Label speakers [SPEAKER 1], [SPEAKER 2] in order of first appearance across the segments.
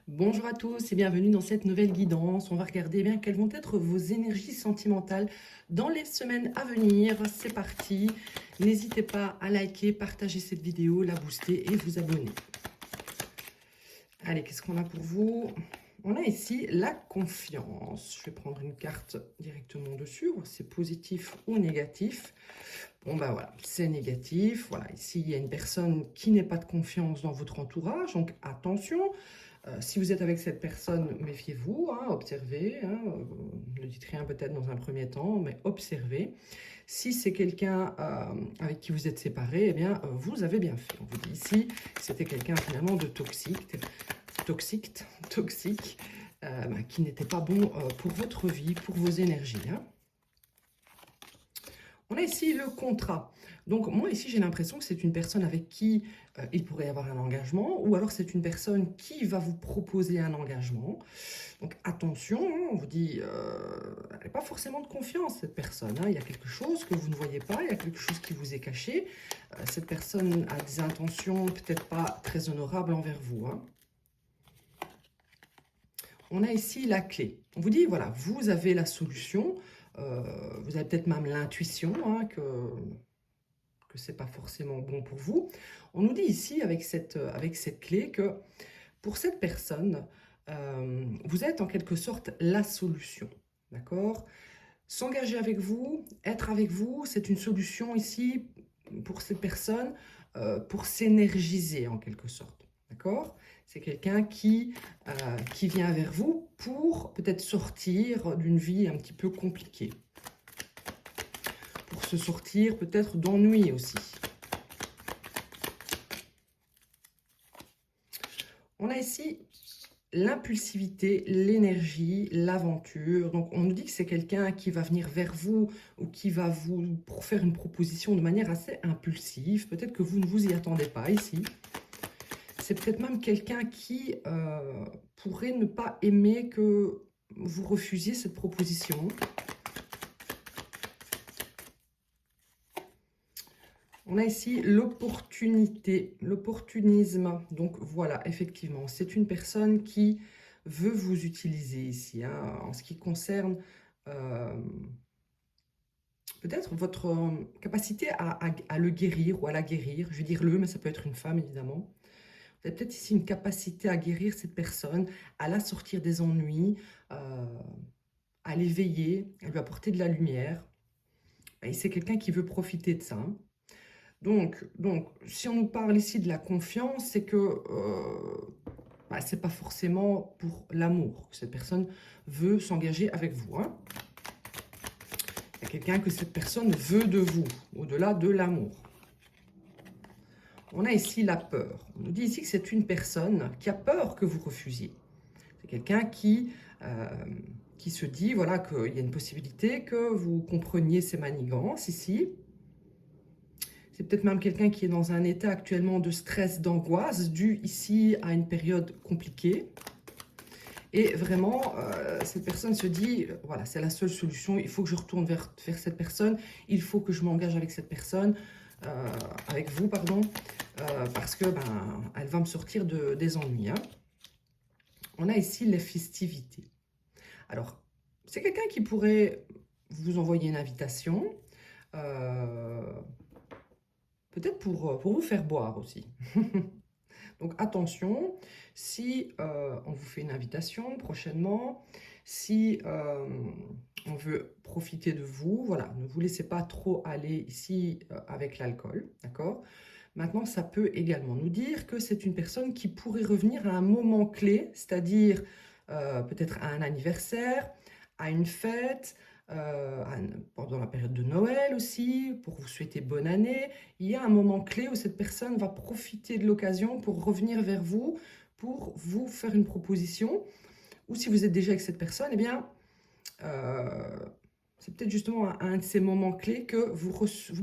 [SPEAKER 1] Bonjour à tous et bienvenue dans cette nouvelle guidance. On va regarder bien quelles vont être vos énergies sentimentales dans les semaines à venir. C'est parti. N'hésitez pas à liker, partager cette vidéo, la booster et vous abonner. Allez, qu'est-ce qu'on a pour vous? On a ici la confiance. Je vais prendre une carte directement dessus, voir si c'est positif ou négatif. Bon, ben voilà, c'est négatif. Voilà, ici, il y a une personne qui n'est pas de confiance dans votre entourage, donc attention. Si vous êtes avec cette personne, méfiez-vous, hein, observez. Hein, ne dites rien peut-être dans un premier temps, mais observez. Si c'est quelqu'un avec qui vous êtes séparé, eh bien, vous avez bien fait. On vous dit ici que c'était quelqu'un finalement de toxique, qui n'était pas bon pour votre vie, pour vos énergies. Hein. On a ici le contrat. Donc moi ici j'ai l'impression que c'est une personne avec qui il pourrait y avoir un engagement, ou alors c'est une personne qui va vous proposer un engagement. Donc attention, hein, on vous dit, elle n'est pas forcément de confiance cette personne. Hein. Il y a quelque chose que vous ne voyez pas, il y a quelque chose qui vous est caché. Cette personne a des intentions peut-être pas très honorables envers vous. Hein. On a ici la clé. On vous dit, voilà, vous avez la solution. Vous avez peut-être même l'intuition hein, que ce n'est pas forcément bon pour vous. On nous dit ici, avec cette clé, que pour cette personne, vous êtes en quelque sorte la solution. D'accord? S'engager avec vous, être avec vous, c'est une solution ici pour cette personne pour s'énergiser en quelque sorte. D'accord? C'est quelqu'un qui vient vers vous pour peut-être sortir d'une vie un petit peu compliquée. Pour se sortir peut-être d'ennui aussi. On a ici l'impulsivité, l'énergie, l'aventure. Donc on nous dit que c'est quelqu'un qui va venir vers vous ou qui va vous faire une proposition de manière assez impulsive. Peut-être que vous ne vous y attendez pas ici. C'est peut-être même quelqu'un qui pourrait ne pas aimer que vous refusiez cette proposition. On a ici l'opportunité, l'opportunisme. Donc voilà, effectivement, c'est une personne qui veut vous utiliser ici. Hein, en ce qui concerne peut-être votre capacité à le guérir ou à la guérir. Je vais dire le, mais ça peut être une femme, évidemment. Vous avez peut-être ici une capacité à guérir cette personne, à la sortir des ennuis, à l'éveiller, à lui apporter de la lumière. Et c'est quelqu'un qui veut profiter de ça. Hein. Donc, si on nous parle ici de la confiance, c'est que c'est pas forcément pour l'amour que cette personne veut s'engager avec vous. Hein. Il y a quelqu'un que cette personne veut de vous, au-delà de l'amour. On a ici la peur. On nous dit ici que c'est une personne qui a peur que vous refusiez. C'est quelqu'un qui se dit voilà, qu'il y a une possibilité que vous compreniez ses manigances ici. C'est peut-être même quelqu'un qui est dans un état actuellement de stress, d'angoisse, dû ici à une période compliquée. Et vraiment, cette personne se dit, voilà, c'est la seule solution, il faut que je retourne vers cette personne, il faut que je m'engage avec cette personne, avec vous, pardon, parce que elle va me sortir des ennuis. Hein. On a ici les festivités. Alors, c'est quelqu'un qui pourrait vous envoyer une invitation, peut-être pour vous faire boire aussi. Donc attention, si on vous fait une invitation prochainement, si on veut profiter de vous, voilà, ne vous laissez pas trop aller ici avec l'alcool, d'accord? Maintenant, ça peut également nous dire que c'est une personne qui pourrait revenir à un moment clé, c'est-à-dire peut-être à un anniversaire, à une fête, pendant la période de Noël aussi, pour vous souhaiter bonne année. Il y a un moment clé où cette personne va profiter de l'occasion pour revenir vers vous, pour vous faire une proposition. Ou si vous êtes déjà avec cette personne, eh bien, c'est peut-être justement un de ces moments clés que vous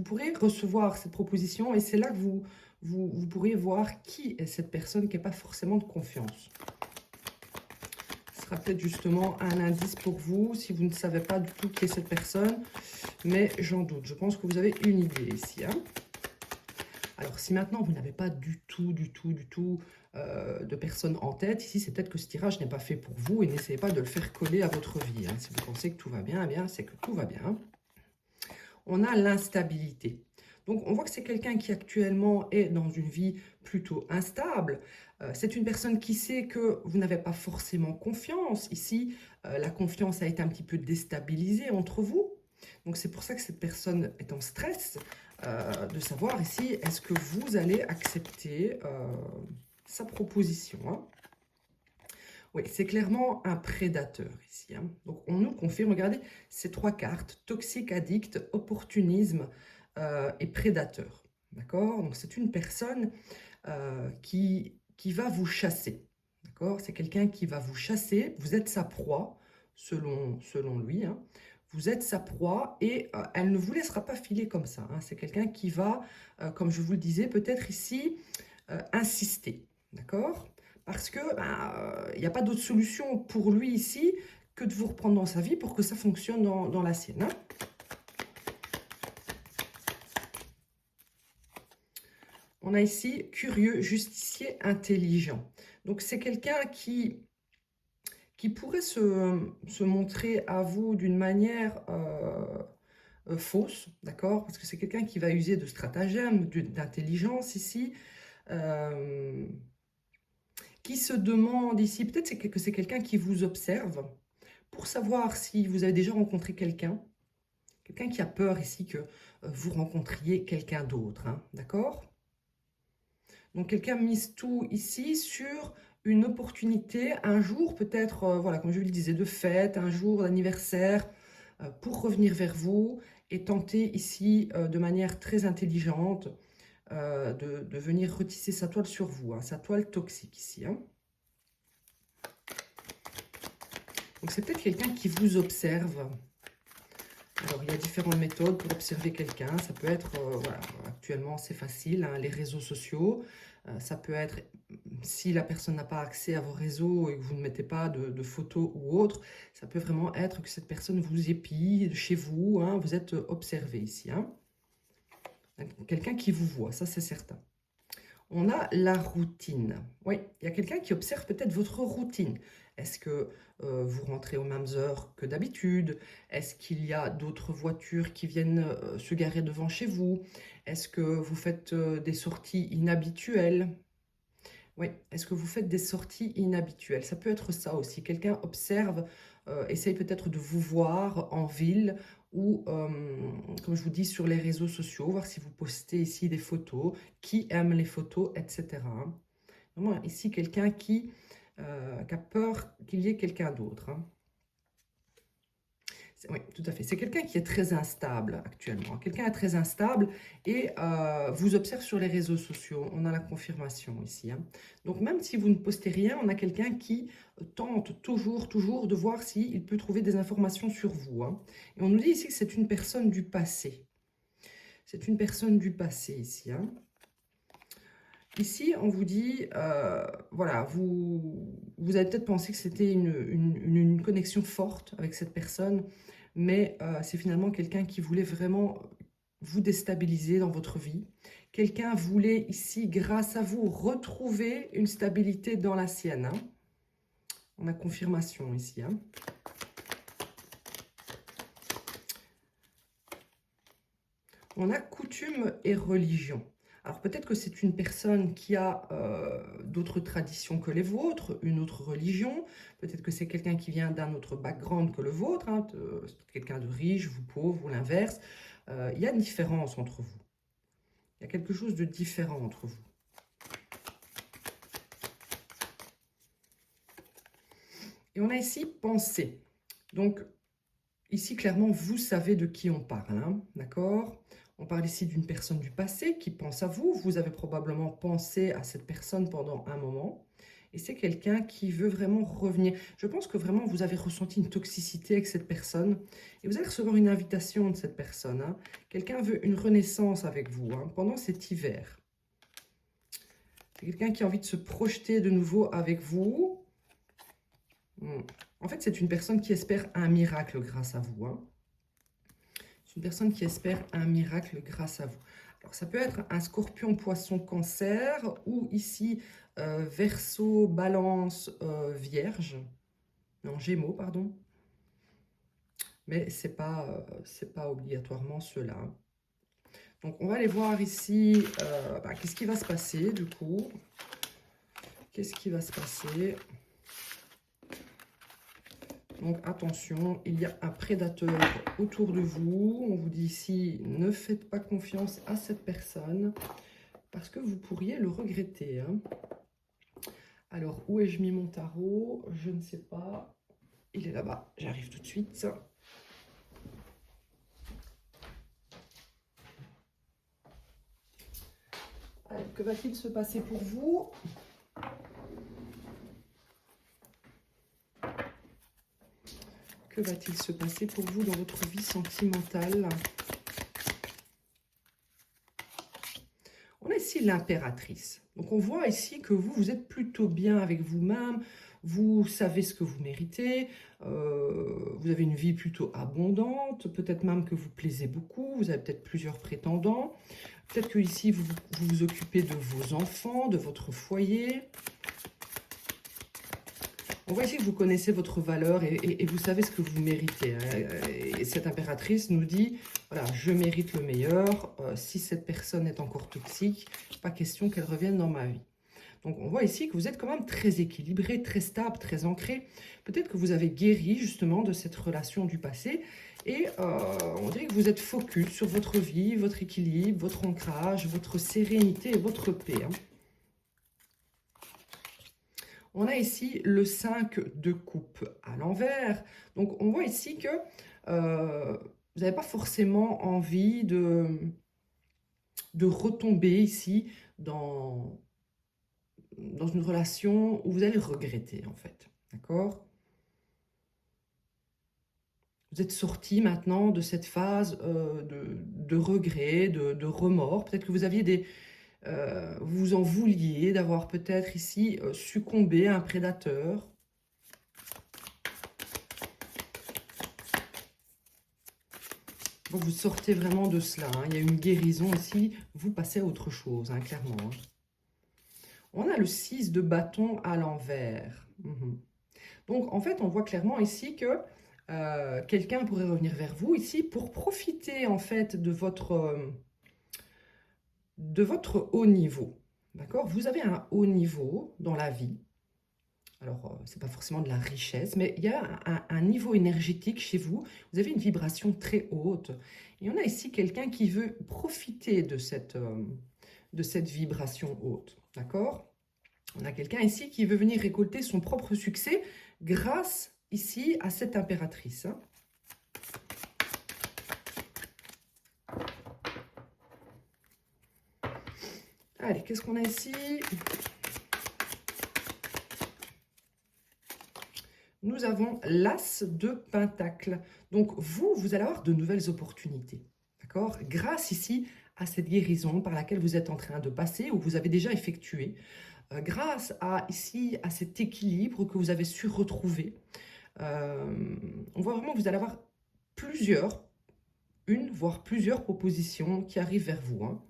[SPEAKER 1] pourrez recevoir cette proposition et c'est là que vous pourrez voir qui est cette personne qui n'est pas forcément de confiance. Ce sera peut-être justement un indice pour vous si vous ne savez pas du tout qui est cette personne, mais j'en doute. Je pense que vous avez une idée ici. Hein. Alors, si maintenant vous n'avez pas du tout de personnes en tête, ici, c'est peut-être que ce tirage n'est pas fait pour vous et n'essayez pas de le faire coller à votre vie. Hein. Si vous pensez que tout va bien, eh bien, c'est que tout va bien. On a l'instabilité. Donc, on voit que c'est quelqu'un qui actuellement est dans une vie plutôt instable. C'est une personne qui sait que vous n'avez pas forcément confiance. Ici, la confiance a été un petit peu déstabilisée entre vous. Donc, c'est pour ça que cette personne est en stress de savoir ici, est-ce que vous allez accepter sa proposition, hein. Oui, c'est clairement un prédateur ici, hein. Donc, on nous confirme, regardez, ces trois cartes, toxique, addict, opportunisme et prédateur. D'accord? Donc, c'est une personne qui va vous chasser. D'accord? C'est quelqu'un qui va vous chasser. Vous êtes sa proie, selon lui, hein. Vous êtes sa proie et elle ne vous laissera pas filer comme ça, hein. C'est quelqu'un qui va, comme je vous le disais, peut-être ici, insister. D'accord? Parce que il n'y a pas d'autre solution pour lui ici que de vous reprendre dans sa vie pour que ça fonctionne dans la sienne, hein. On a ici curieux, justicier, intelligent. Donc c'est quelqu'un qui pourrait se montrer à vous d'une manière fausse, d'accord? Parce que c'est quelqu'un qui va user de stratagèmes, d'intelligence ici, qui se demande ici, peut-être que c'est quelqu'un qui vous observe pour savoir si vous avez déjà rencontré quelqu'un qui a peur ici que vous rencontriez quelqu'un d'autre, hein, d'accord? Donc quelqu'un mise tout ici sur une opportunité, un jour peut-être, voilà, comme je vous le disais, de fête, un jour d'anniversaire, pour revenir vers vous et tenter ici de manière très intelligente de venir retisser sa toile sur vous, hein, sa toile toxique ici, hein. Donc c'est peut-être quelqu'un qui vous observe. Alors il y a différentes méthodes pour observer quelqu'un. Ça peut être, voilà, actuellement c'est facile, hein, les réseaux sociaux. Ça peut être, si la personne n'a pas accès à vos réseaux et que vous ne mettez pas de photos ou autre, ça peut vraiment être que cette personne vous épie chez vous, hein, vous êtes observé ici, hein. Quelqu'un qui vous voit, ça c'est certain. On a la routine. Oui, il y a quelqu'un qui observe peut-être votre routine. Est-ce que vous rentrez aux mêmes heures que d'habitude? Est-ce qu'il y a d'autres voitures qui viennent se garer devant chez vous? Est-ce que vous faites des sorties inhabituelles? Oui, est-ce que vous faites des sorties inhabituelles? Ça peut être ça aussi. Quelqu'un observe, essaye peut-être de vous voir en ville ou, comme je vous dis, sur les réseaux sociaux, voir si vous postez ici des photos, qui aime les photos, etc., hein. Vraiment, ici, quelqu'un qui a peur qu'il y ait quelqu'un d'autre, hein. Oui, tout à fait. C'est quelqu'un qui est très instable actuellement. Quelqu'un est très instable et vous observe sur les réseaux sociaux. On a la confirmation ici, hein. Donc, même si vous ne postez rien, on a quelqu'un qui tente toujours de voir s'il peut trouver des informations sur vous, hein. Et on nous dit ici que c'est une personne du passé. C'est une personne du passé ici, hein. Ici, on vous dit, voilà, vous avez peut-être pensé que c'était une connexion forte avec cette personne, mais c'est finalement quelqu'un qui voulait vraiment vous déstabiliser dans votre vie. Quelqu'un voulait ici, grâce à vous, retrouver une stabilité dans la sienne, hein. On a confirmation ici, hein. On a coutume et religion. Alors peut-être que c'est une personne qui a d'autres traditions que les vôtres, une autre religion. Peut-être que c'est quelqu'un qui vient d'un autre background que le vôtre, hein, quelqu'un de riche, vous pauvre ou l'inverse. Il y a une différence entre vous. Il y a quelque chose de différent entre vous. Et on a ici pensée. Donc ici clairement vous savez de qui on parle, hein, d'accord? On parle ici d'une personne du passé qui pense à vous. Vous avez probablement pensé à cette personne pendant un moment. Et c'est quelqu'un qui veut vraiment revenir. Je pense que vraiment vous avez ressenti une toxicité avec cette personne. Et vous allez recevoir une invitation de cette personne, hein. Quelqu'un veut une renaissance avec vous, hein, pendant cet hiver. C'est quelqu'un qui a envie de se projeter de nouveau avec vous. En fait, c'est une personne qui espère un miracle grâce à vous, hein. Une personne qui espère un miracle grâce à vous. Alors, ça peut être un scorpion, poisson, cancer, ou ici, Verseau, balance, vierge. Non, gémeaux, pardon. Mais c'est pas obligatoirement cela. Donc, on va aller voir ici, qu'est-ce qui va se passer, du coup. Qu'est-ce qui va se passer? Donc, attention, il y a un prédateur autour de vous. On vous dit ici, ne faites pas confiance à cette personne parce que vous pourriez le regretter. Hein. Alors, où ai-je mis mon tarot? Je ne sais pas. Il est là-bas. J'arrive tout de suite. Alors, que va-t-il se passer pour vous? Que va-t-il se passer pour vous dans votre vie sentimentale? On a ici l'impératrice. Donc on voit ici que vous êtes plutôt bien avec vous-même, vous savez ce que vous méritez, vous avez une vie plutôt abondante, peut-être même que vous plaisez beaucoup, vous avez peut-être plusieurs prétendants, peut-être que ici vous vous occupez de vos enfants, de votre foyer. On voit ici que vous connaissez votre valeur et vous savez ce que vous méritez. Hein. Et cette impératrice nous dit, voilà, je mérite le meilleur. Si cette personne est encore toxique, pas question qu'elle revienne dans ma vie. Donc on voit ici que vous êtes quand même très équilibré, très stable, très ancré. Peut-être que vous avez guéri justement de cette relation du passé. Et on dirait que vous êtes focus sur votre vie, votre équilibre, votre ancrage, votre sérénité et votre paix. Hein. On a ici le 5 de coupe à l'envers. Donc, on voit ici que vous n'avez pas forcément envie de retomber ici dans une relation où vous allez regretter, en fait. D'accord? Vous êtes sorti maintenant de cette phase de regret, de remords. Peut-être que vous aviez vous en vouliez d'avoir peut-être ici succombé à un prédateur. Donc vous sortez vraiment de cela. Hein. Il y a une guérison ici. Vous passez à autre chose, hein, clairement. Hein. On a le 6 de bâton à l'envers. Donc en fait, on voit clairement ici que quelqu'un pourrait revenir vers vous ici pour profiter en fait de votre haut niveau. D'accord? Vous avez un haut niveau dans la vie. Alors, ce n'est pas forcément de la richesse, mais il y a un niveau énergétique chez vous. Vous avez une vibration très haute. Et on a ici quelqu'un qui veut profiter de cette vibration haute. D'accord? On a quelqu'un ici qui veut venir récolter son propre succès grâce ici à cette impératrice. Hein. Allez, qu'est-ce qu'on a ici? Nous avons l'As de Pentacle. Donc, vous allez avoir de nouvelles opportunités. D'accord? Grâce ici à cette guérison par laquelle vous êtes en train de passer ou vous avez déjà effectué. Grâce à cet équilibre que vous avez su retrouver. On voit vraiment que vous allez avoir une voire plusieurs propositions qui arrivent vers vous. Hein.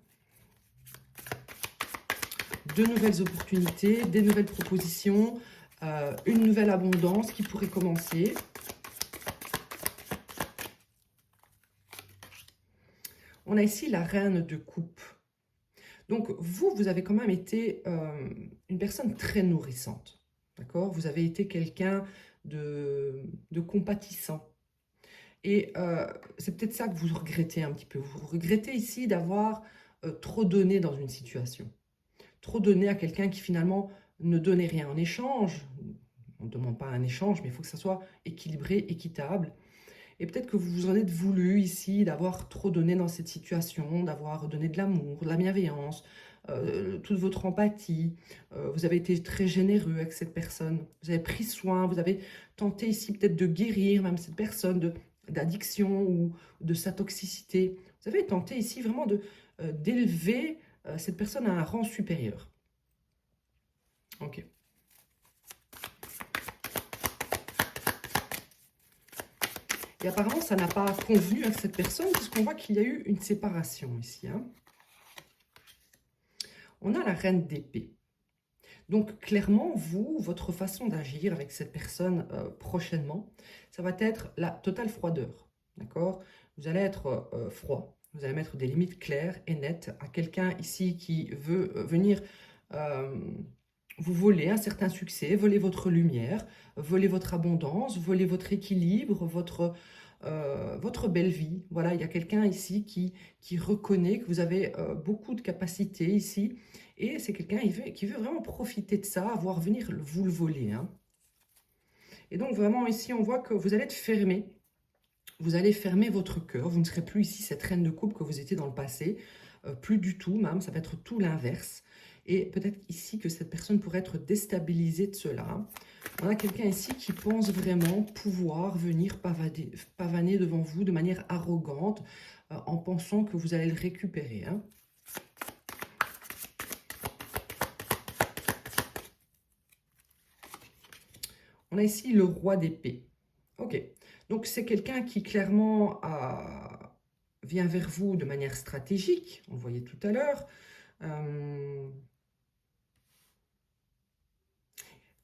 [SPEAKER 1] De nouvelles opportunités, des nouvelles propositions, une nouvelle abondance qui pourrait commencer. On a ici la reine de coupe. Donc, vous avez quand même été une personne très nourrissante. D'accord? Vous avez été quelqu'un de compatissant. Et c'est peut-être ça que vous regrettez un petit peu. Vous regrettez ici d'avoir trop donné dans une situation. Trop donné à quelqu'un qui finalement ne donnait rien en échange. On ne demande pas un échange, mais il faut que ça soit équilibré, équitable. Et peut-être que vous vous en êtes voulu ici d'avoir trop donné dans cette situation, d'avoir donné de l'amour, de la bienveillance, toute votre empathie. Vous avez été très généreux avec cette personne. Vous avez pris soin, vous avez tenté ici peut-être de guérir même cette personne d'addiction ou de sa toxicité. Vous avez tenté ici vraiment d'élever cette personne à un rang supérieur. Ok. Et apparemment, ça n'a pas convenu à cette personne puisqu'on voit qu'il y a eu une séparation ici. Hein. on a la reine d'épée. Donc clairement, vous, votre façon d'agir avec cette personne prochainement, ça va être la totale froideur, d'accord? Vous allez être froid, vous allez mettre des limites claires et nettes à quelqu'un ici qui veut venir euh, vous voler un certain succès, voler votre lumière, voler votre abondance, voler votre équilibre, votre belle vie. Voilà, il y a quelqu'un ici qui reconnaît que vous avez beaucoup de capacités ici. Et c'est quelqu'un qui veut vraiment profiter de ça, voire venir vous le voler, hein. Et donc vraiment ici, on voit que vous allez être fermé. Vous allez fermer votre cœur. Vous ne serez plus ici cette reine de coupe que vous étiez dans le passé. Plus du tout même, ça va être tout l'inverse. Et peut-être ici que cette personne pourrait être déstabilisée de cela. On a quelqu'un ici qui pense vraiment pouvoir venir pavaner devant vous de manière arrogante en pensant que vous allez le récupérer, hein. On a ici le roi d'épée. Ok, donc c'est quelqu'un qui clairement vient vers vous de manière stratégique, on le voyait tout à l'heure.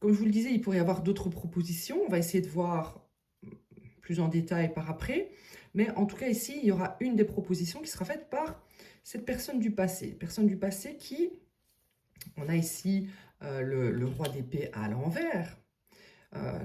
[SPEAKER 1] Comme je vous le disais, il pourrait y avoir d'autres propositions. On va essayer de voir plus en détail par après. Mais en tout cas, ici, il y aura une des propositions qui sera faite par cette personne du passé. Personne du passé qui... On a ici le roi d'épée à l'envers,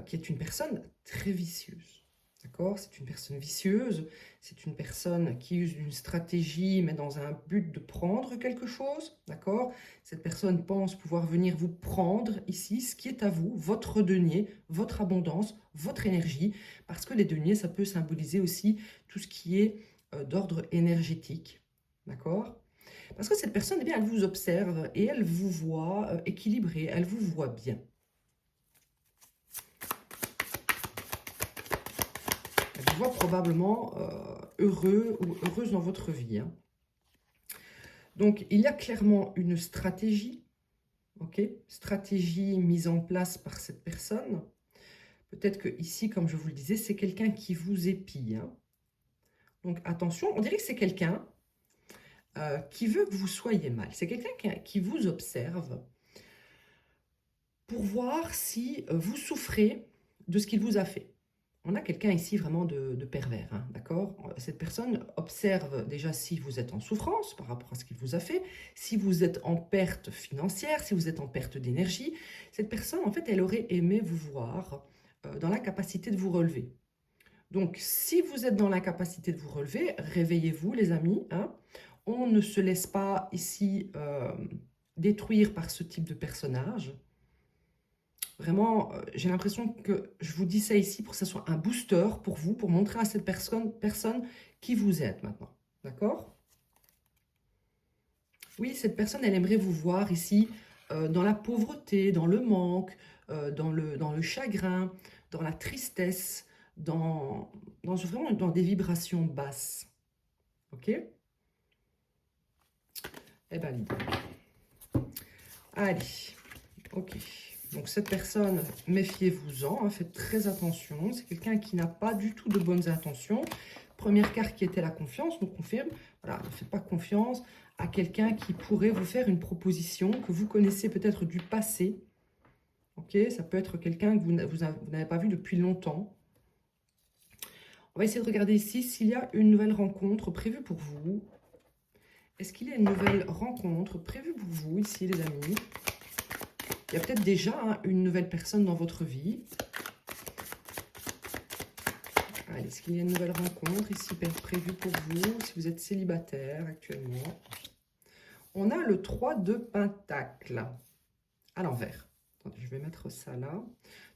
[SPEAKER 1] qui est une personne très vicieuse. D'accord? C'est une personne vicieuse, c'est une personne qui use une stratégie, mais dans un but de prendre quelque chose. D'accord? Cette personne pense pouvoir venir vous prendre ici ce qui est à vous, votre denier, votre abondance, votre énergie, parce que les deniers, ça peut symboliser aussi tout ce qui est d'ordre énergétique. D'accord? Parce que cette personne, eh bien, elle vous observe et elle vous voit équilibré, elle vous voit bien. Elle vous voit probablement heureux ou heureuse dans votre vie, hein. Donc, il y a clairement une stratégie, ok? Stratégie mise en place par cette personne. Peut-être que ici, comme je vous le disais, c'est quelqu'un qui vous épie, hein. Donc, attention, on dirait que c'est quelqu'un qui veut que vous soyez mal. C'est quelqu'un qui vous observe pour voir si vous souffrez de ce qu'il vous a fait. On a quelqu'un ici vraiment de pervers, hein, d'accord? Cette personne observe déjà si vous êtes en souffrance par rapport à ce qu'il vous a fait, si vous êtes en perte financière, si vous êtes en perte d'énergie. Cette personne, en fait, elle aurait aimé vous voir dans la capacité de vous relever. Donc, si vous êtes dans l'incapacité de vous relever, réveillez-vous, les amis, hein. On ne se laisse pas ici détruire par ce type de personnage. Vraiment, j'ai l'impression que je vous dis ça ici pour que ce soit un booster pour vous, pour montrer à cette personne qui vous êtes maintenant. D'accord? Oui, cette personne, elle aimerait vous voir ici dans la pauvreté, dans le manque, dans le chagrin, dans la tristesse, vraiment dans des vibrations basses. Ok? Eh bien, dis donc. Allez, ok. Donc cette personne, méfiez-vous-en, hein, faites très attention. C'est quelqu'un qui n'a pas du tout de bonnes intentions. Première carte qui était la confiance, nous confirme. Voilà, ne faites pas confiance à quelqu'un qui pourrait vous faire une proposition que vous connaissez peut-être du passé. Ok, ça peut être quelqu'un que vous n'avez pas vu depuis longtemps. On va essayer de regarder ici s'il y a une nouvelle rencontre prévue pour vous. Est-ce qu'il y a une nouvelle rencontre prévue pour vous ici, les amis? Il y a peut-être déjà hein, une nouvelle personne dans votre vie. Allez, est-ce qu'il y a une nouvelle rencontre ici prévue pour vous, si vous êtes célibataire actuellement? On a le 3 de Pentacle à l'envers. Attendez, je vais mettre ça là.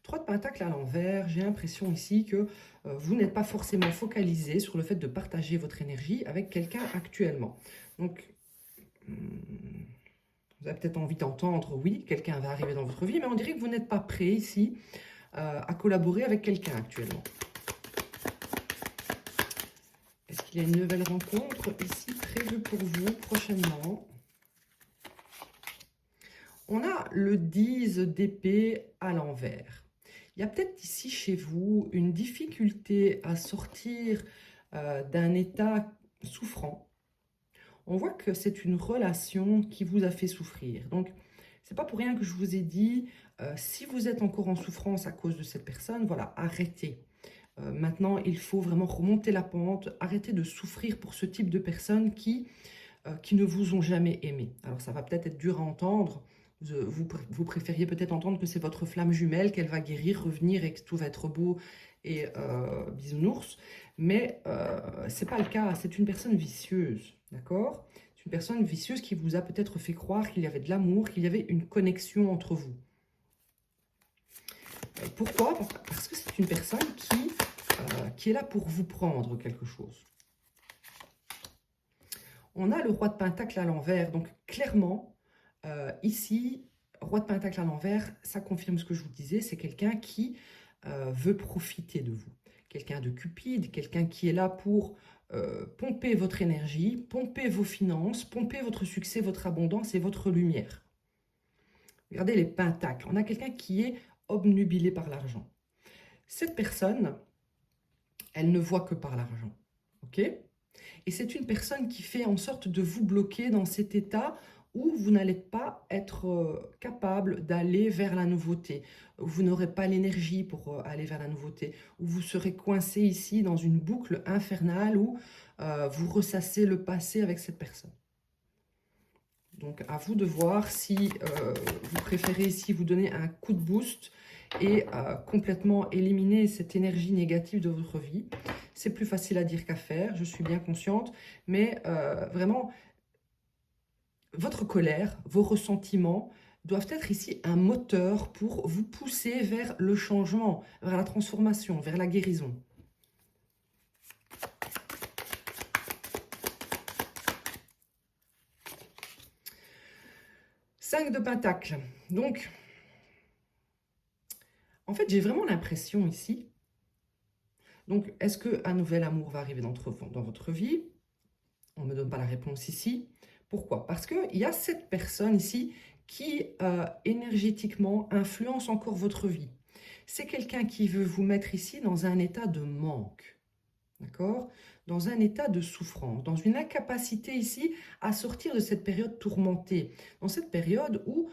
[SPEAKER 1] 3 de Pentacle à l'envers. J'ai l'impression ici que vous n'êtes pas forcément focalisé sur le fait de partager votre énergie avec quelqu'un actuellement. Donc, vous avez peut-être envie d'entendre, oui, quelqu'un va arriver dans votre vie, mais on dirait que vous n'êtes pas prêt ici à collaborer avec quelqu'un actuellement. Est-ce qu'il y a une nouvelle rencontre ici prévue pour vous prochainement? On a le 10 d'épée à l'envers. Il y a peut-être ici chez vous une difficulté à sortir d'un état souffrant. on voit que c'est une relation qui vous a fait souffrir. Donc, c'est pas pour rien que je vous ai dit, si vous êtes encore en souffrance à cause de cette personne, voilà, arrêtez. Maintenant, il faut vraiment remonter la pente, arrêter de souffrir pour ce type de personnes qui ne vous ont jamais aimé. Alors, ça va peut-être être dur à entendre. Vous préfériez peut-être entendre que c'est votre flamme jumelle, qu'elle va guérir, revenir et que tout va être beau et bisounours. Mais ce n'est pas le cas. C'est une personne vicieuse, d'accord? C'est une personne vicieuse qui vous a peut-être fait croire qu'il y avait de l'amour, qu'il y avait une connexion entre vous. Pourquoi? Parce que c'est une personne qui est là pour vous prendre quelque chose. On a le roi de Pentacle à l'envers, donc clairement, ici, roi de Pentacle à l'envers, ça confirme ce que je vous disais, c'est quelqu'un qui veut profiter de vous. Quelqu'un de cupide, quelqu'un qui est là pour pomper votre énergie, pomper vos finances, pomper votre succès, votre abondance et votre lumière. Regardez les pentacles, on a quelqu'un qui est obnubilé par l'argent. Cette personne, elle ne voit que par l'argent, ok? Et c'est une personne qui fait en sorte de vous bloquer dans cet état où vous n'allez pas être capable d'aller vers la nouveauté. Vous n'aurez pas l'énergie pour aller vers la nouveauté. Où vous serez coincé ici dans une boucle infernale où vous ressassez le passé avec cette personne. Donc à vous de voir si vous préférez ici vous donner un coup de boost et complètement éliminer cette énergie négative de votre vie. C'est plus facile à dire qu'à faire, je suis bien consciente, mais vraiment, votre colère, vos ressentiments doivent être ici un moteur pour vous pousser vers le changement, vers la transformation, vers la guérison. Cinq de Pentacle. Donc, en fait, j'ai vraiment l'impression ici. Donc, est-ce qu'un nouvel amour va arriver dans votre vie? On ne me donne pas la réponse ici. Pourquoi? Parce qu'il y a cette personne ici qui, énergétiquement, influence encore votre vie. C'est quelqu'un qui veut vous mettre ici dans un état de manque. D'accord? Dans un état de souffrance, dans une incapacité ici à sortir de cette période tourmentée, dans cette période où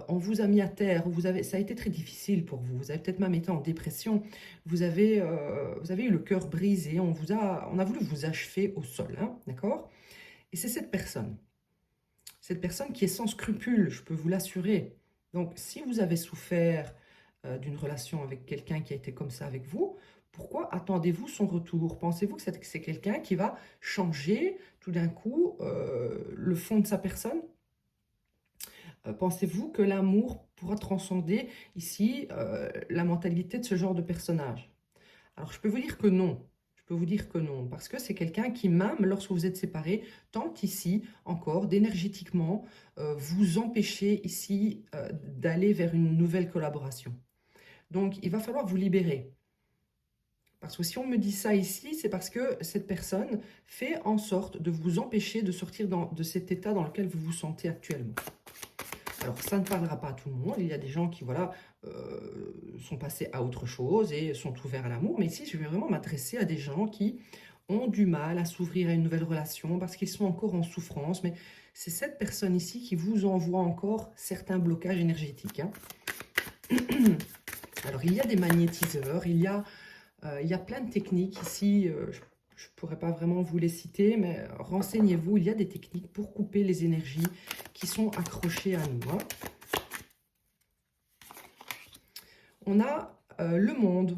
[SPEAKER 1] on vous a mis à terre, où ça a été très difficile pour vous, vous avez peut-être même été en dépression, vous avez eu le cœur brisé, on a voulu vous achever au sol, hein, d'accord? Et c'est cette personne qui est sans scrupule, je peux vous l'assurer. Donc si vous avez souffert d'une relation avec quelqu'un qui a été comme ça avec vous, pourquoi attendez-vous son retour? Pensez-vous que c'est quelqu'un qui va changer tout d'un coup le fond de sa personne? Pensez-vous que l'amour pourra transcender ici la mentalité de ce genre de personnage? Alors je peux vous dire que non. Je peux vous dire que non, parce que c'est quelqu'un qui, même lorsque vous êtes séparés, tente ici encore d'énergétiquement vous empêcher ici d'aller vers une nouvelle collaboration. Donc il va falloir vous libérer. Parce que si on me dit ça ici, c'est parce que cette personne fait en sorte de vous empêcher de sortir de cet état dans lequel vous vous sentez actuellement. Alors, ça ne parlera pas à tout le monde. Il y a des gens qui, voilà, sont passés à autre chose et sont ouverts à l'amour. Mais ici, je vais vraiment m'adresser à des gens qui ont du mal à s'ouvrir à une nouvelle relation parce qu'ils sont encore en souffrance. Mais c'est cette personne ici qui vous envoie encore certains blocages énergétiques, hein. Alors, il y a des magnétiseurs, il y a plein de techniques ici. Je ne pourrais pas vraiment vous les citer, mais renseignez-vous. Il y a des techniques pour couper les énergies qui sont accrochées à nous, hein. On a le monde.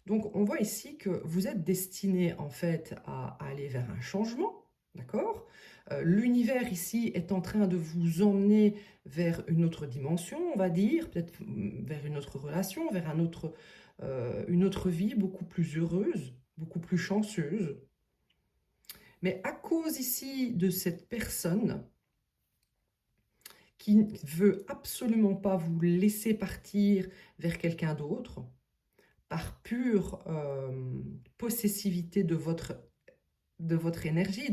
[SPEAKER 1] Donc, on voit ici que vous êtes destiné, en fait, à aller vers un changement, d'accord? L'univers, ici, est en train de vous emmener vers une autre dimension, on va dire, peut-être vers une autre relation, vers une autre vie beaucoup plus heureuse, beaucoup plus chanceuse. Mais à cause ici de cette personne qui ne veut absolument pas vous laisser partir vers quelqu'un d'autre, par pure possessivité de votre énergie,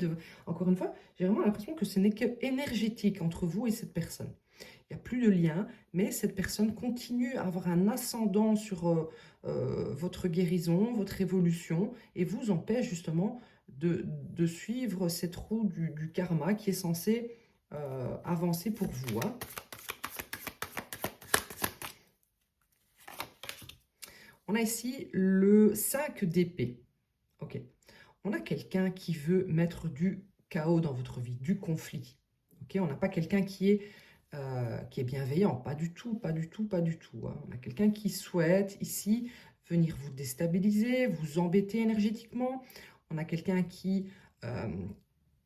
[SPEAKER 1] encore une fois, j'ai vraiment l'impression que ce n'est que énergétique entre vous et cette personne. Il n'y a plus de lien, mais cette personne continue à avoir un ascendant sur votre guérison, votre évolution, et vous empêche justement de suivre cette roue du karma qui est censée avancer pour vous. Hein. On a ici le 5 d'épée. Ok. On a quelqu'un qui veut mettre du chaos dans votre vie, du conflit. Ok. On n'a pas quelqu'un qui est bienveillant, pas du tout, pas du tout, pas du tout. Hein. On a quelqu'un qui souhaite ici venir vous déstabiliser, vous embêter énergétiquement. On a quelqu'un euh,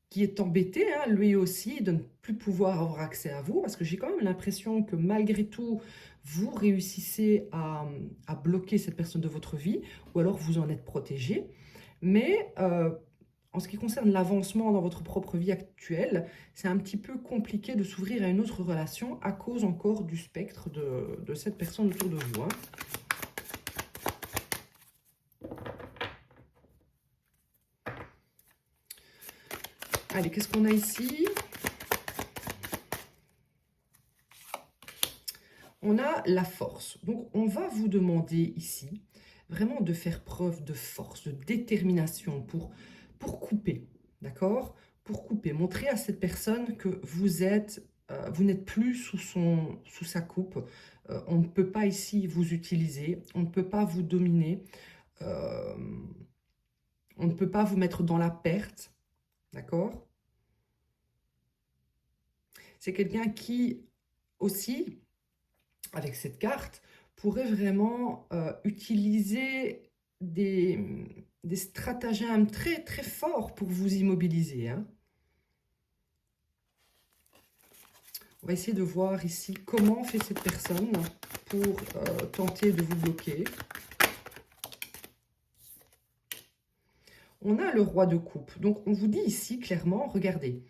[SPEAKER 1] qui est embêté, hein, lui aussi, de ne plus pouvoir avoir accès à vous, parce que j'ai quand même l'impression que malgré tout, vous réussissez à bloquer cette personne de votre vie, ou alors vous en êtes protégé. Mais en ce qui concerne l'avancement dans votre propre vie actuelle, c'est un petit peu compliqué de s'ouvrir à une autre relation à cause encore du spectre de cette personne autour de vous. Hein. Allez, qu'est-ce qu'on a ici? On a la force. Donc, on va vous demander ici vraiment de faire preuve de force, de détermination pour couper, d'accord? Pour couper, montrer à cette personne que vous n'êtes plus sous sa coupe. On ne peut pas ici vous utiliser, on ne peut pas vous dominer, euh, on ne peut pas vous mettre dans la perte, d'accord? C'est quelqu'un qui aussi, avec cette carte, pourrait vraiment utiliser des stratagèmes très très forts pour vous immobiliser. Hein. On va essayer de voir ici comment fait cette personne pour tenter de vous bloquer. On a le roi de coupe. Donc on vous dit ici clairement, regardez,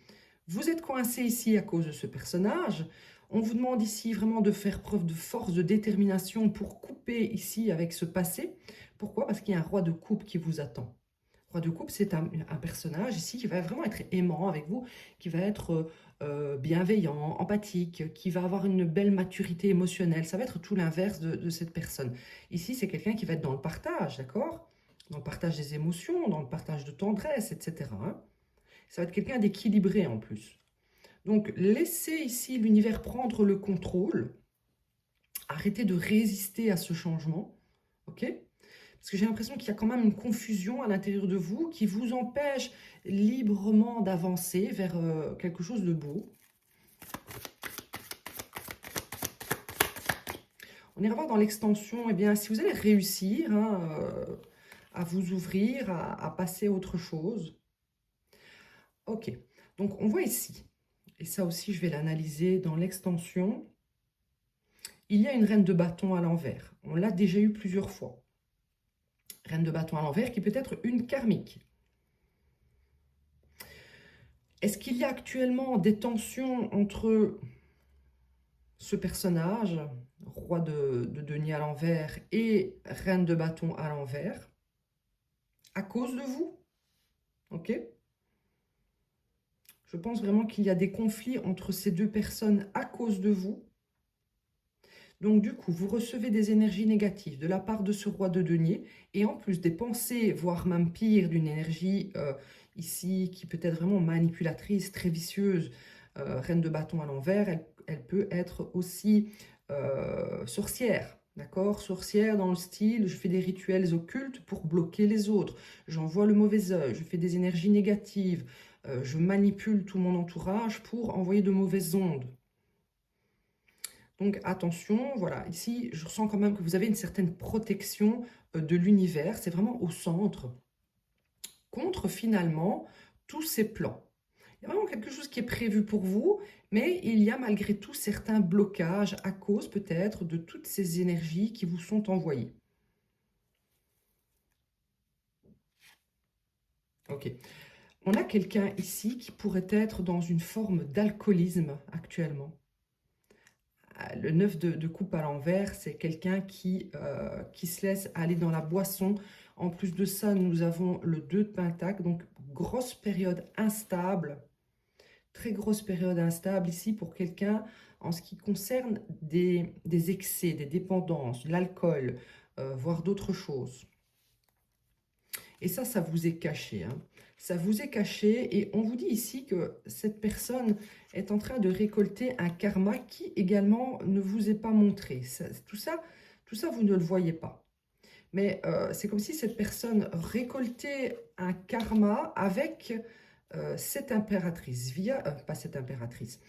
[SPEAKER 1] vous êtes coincé ici à cause de ce personnage. On vous demande ici vraiment de faire preuve de force, de détermination pour couper ici avec ce passé. Pourquoi? Parce qu'il y a un roi de coupe qui vous attend. Roi de coupe, c'est un personnage ici qui va vraiment être aimant avec vous, qui va être bienveillant, empathique, qui va avoir une belle maturité émotionnelle. Ça va être tout l'inverse de cette personne. Ici, c'est quelqu'un qui va être dans le partage, d'accord? Dans le partage des émotions, dans le partage de tendresse, etc. Hein. Ça va être quelqu'un d'équilibré en plus. Donc, laissez ici l'univers prendre le contrôle. Arrêtez de résister à ce changement. Ok? Parce que j'ai l'impression qu'il y a quand même une confusion à l'intérieur de vous qui vous empêche librement d'avancer vers quelque chose de beau. On ira voir dans l'extension, eh bien, si vous allez réussir hein, à vous ouvrir, à passer à autre chose. Ok, donc on voit ici, et ça aussi je vais l'analyser dans l'extension, il y a une reine de bâton à l'envers. On l'a déjà eu plusieurs fois. Reine de bâton à l'envers qui peut être une karmique. Est-ce qu'il y a actuellement des tensions entre ce personnage, roi de denier à l'envers et reine de bâton à l'envers, à cause de vous? Ok? Je pense vraiment qu'il y a des conflits entre ces deux personnes à cause de vous. Donc du coup, vous recevez des énergies négatives de la part de ce roi de denier et en plus des pensées, voire même pire, d'une énergie ici qui peut être vraiment manipulatrice, très vicieuse, reine de bâton à l'envers, elle peut être aussi sorcière, d'accord? Sorcière dans le style, je fais des rituels occultes pour bloquer les autres, j'envoie le mauvais œil, je fais des énergies négatives, je manipule tout mon entourage pour envoyer de mauvaises ondes. Donc attention, voilà, ici je ressens quand même que vous avez une certaine protection de l'univers, c'est vraiment au centre, contre finalement tous ces plans. Il y a vraiment quelque chose qui est prévu pour vous, mais il y a malgré tout certains blocages à cause peut-être de toutes ces énergies qui vous sont envoyées. Ok. On a quelqu'un ici qui pourrait être dans une forme d'alcoolisme actuellement. Le 9 de coupe à l'envers, c'est quelqu'un qui se laisse aller dans la boisson. En plus de ça, nous avons le 2 de pentacle, donc grosse période instable, très grosse période instable ici pour quelqu'un en ce qui concerne des excès, des dépendances, l'alcool, voire d'autres choses. Et ça vous est caché, hein. Ça vous est caché et on vous dit ici que cette personne est en train de récolter un karma qui également ne vous est pas montré. Tout ça, vous ne le voyez pas. Mais c'est comme si cette personne récoltait un karma avec cette impératrice, pas cette impératrice.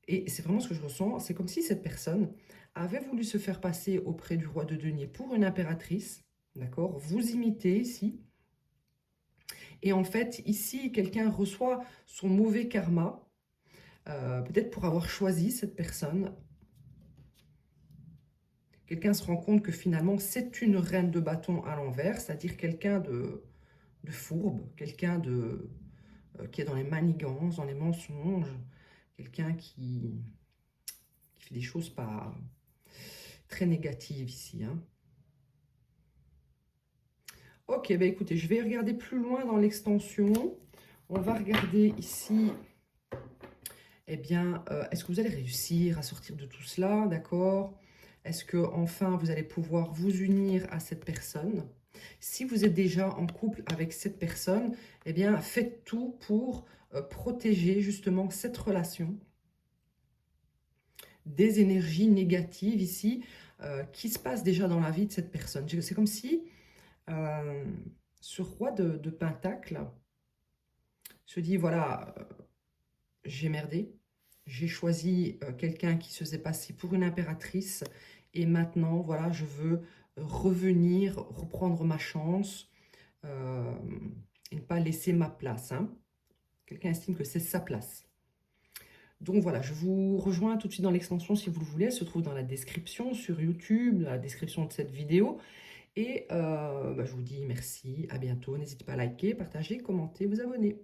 [SPEAKER 1] Et c'est vraiment ce que je ressens, c'est comme si cette personne avait voulu se faire passer auprès du roi de denier pour une impératrice, d'accord? Vous imitez ici. Et en fait, ici, quelqu'un reçoit son mauvais karma, peut-être pour avoir choisi cette personne. Quelqu'un se rend compte que finalement, c'est une reine de bâton à l'envers, c'est-à-dire quelqu'un de fourbe, quelqu'un qui est dans les manigances, dans les mensonges, quelqu'un qui fait des choses pas très négatives ici, hein. Ok, bah écoutez, je vais regarder plus loin dans l'extension. On va regarder ici, eh bien, est-ce que vous allez réussir à sortir de tout cela, d'accord? Est-ce que enfin vous allez pouvoir vous unir à cette personne? Si vous êtes déjà en couple avec cette personne, eh bien, faites tout pour protéger justement cette relation des énergies négatives ici qui se passent déjà dans la vie de cette personne. C'est comme si euh, ce roi de Pentacle se dit, voilà, j'ai merdé, j'ai choisi quelqu'un qui se faisait passer pour une impératrice et maintenant, voilà, je veux revenir, reprendre ma chance et ne pas laisser ma place, hein. Quelqu'un estime que c'est sa place. Donc voilà, je vous rejoins tout de suite dans l'extension si vous le voulez. Elle se trouve dans la description sur YouTube, dans la description de cette vidéo. Et je vous dis merci, à bientôt. N'hésitez pas à liker, partager, commenter, vous abonner.